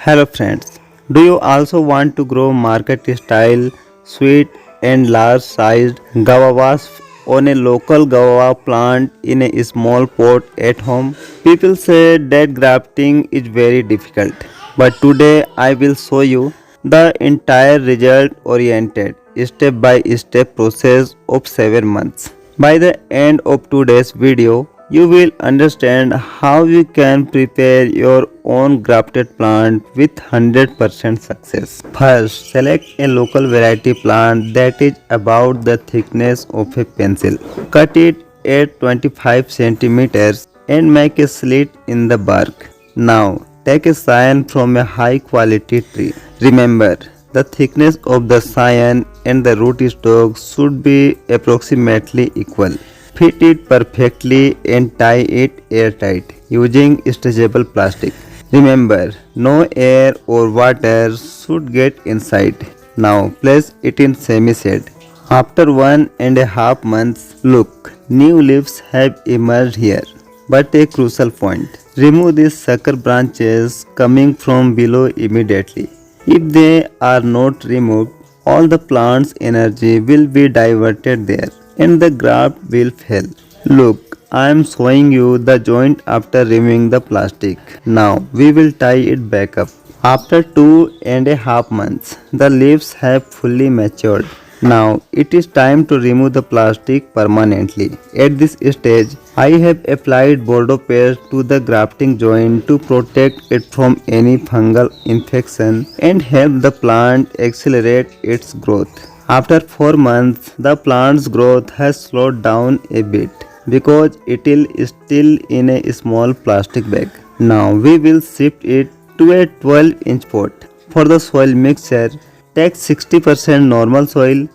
Hello friends, do you also want to grow market style sweet and large sized guavas on a local guava plant in a small pot at home? People say that grafting is very difficult, but today I will show you the entire result oriented step by step process of 7 months. By the end of today's video, you will understand how you can prepare your own grafted plant with 100% success. First, select a local variety plant that is about the thickness of a pencil. Cut it at 25 centimeters and make a slit in the bark. Now, take a scion from a high quality tree. Remember, the thickness of the scion and the root stock should be approximately equal. Fit it perfectly and tie it airtight using stretchable plastic. Remember, no air or water should get inside. Now place it in semi-shade. After 1.5 months, look, new leaves have emerged here. But a crucial point, remove these sucker branches coming from below immediately. If they are not removed, all the plant's energy will be diverted there and the graft will fail. Look, I am showing you the joint after removing the plastic. Now we will tie it back up. After 2.5 months, the leaves have fully matured. Now it is time to remove the plastic permanently. At this stage, I have applied Bordeaux paste to the grafting joint to protect it from any fungal infection and help the plant accelerate its growth. After 4 months, the plant's growth has slowed down a bit because it is still in a small plastic bag. Now we will shift it to a 12-inch pot. For the soil mixture, take 60% normal soil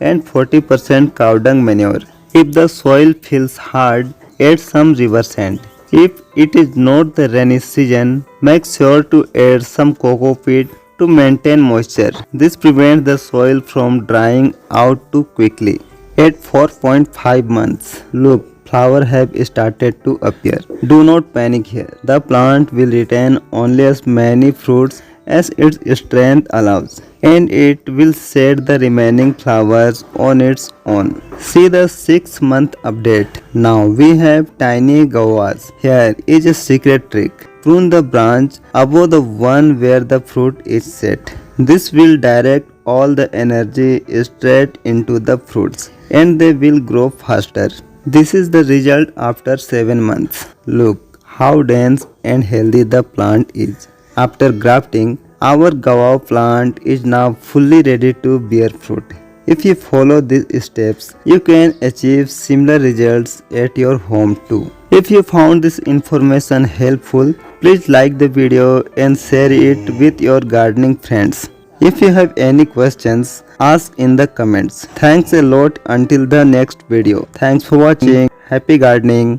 and 40% cow dung manure. If the soil feels hard, add some river sand. If it is not the rainy season, make sure to add some cocoa peat to maintain moisture. This prevents the soil from drying out too quickly. At 4.5 months, look, flowers have started to appear. Do not panic here. The plant will retain only as many fruits as its strength allows, and it will shed the remaining flowers on its own. See the 6-month update. Now we have tiny guavas. Here is a secret trick. Prune the branch above the one where the fruit is set. This will direct all the energy straight into the fruits and they will grow faster. This is the result after 7 months. Look how dense and healthy the plant is. After grafting, our guava plant is now fully ready to bear fruit. If you follow these steps, you can achieve similar results at your home too. If you found this information helpful, please like the video and share it with your gardening friends. If you have any questions, ask in the comments. Thanks a lot until the next video. Thanks for watching. Happy gardening.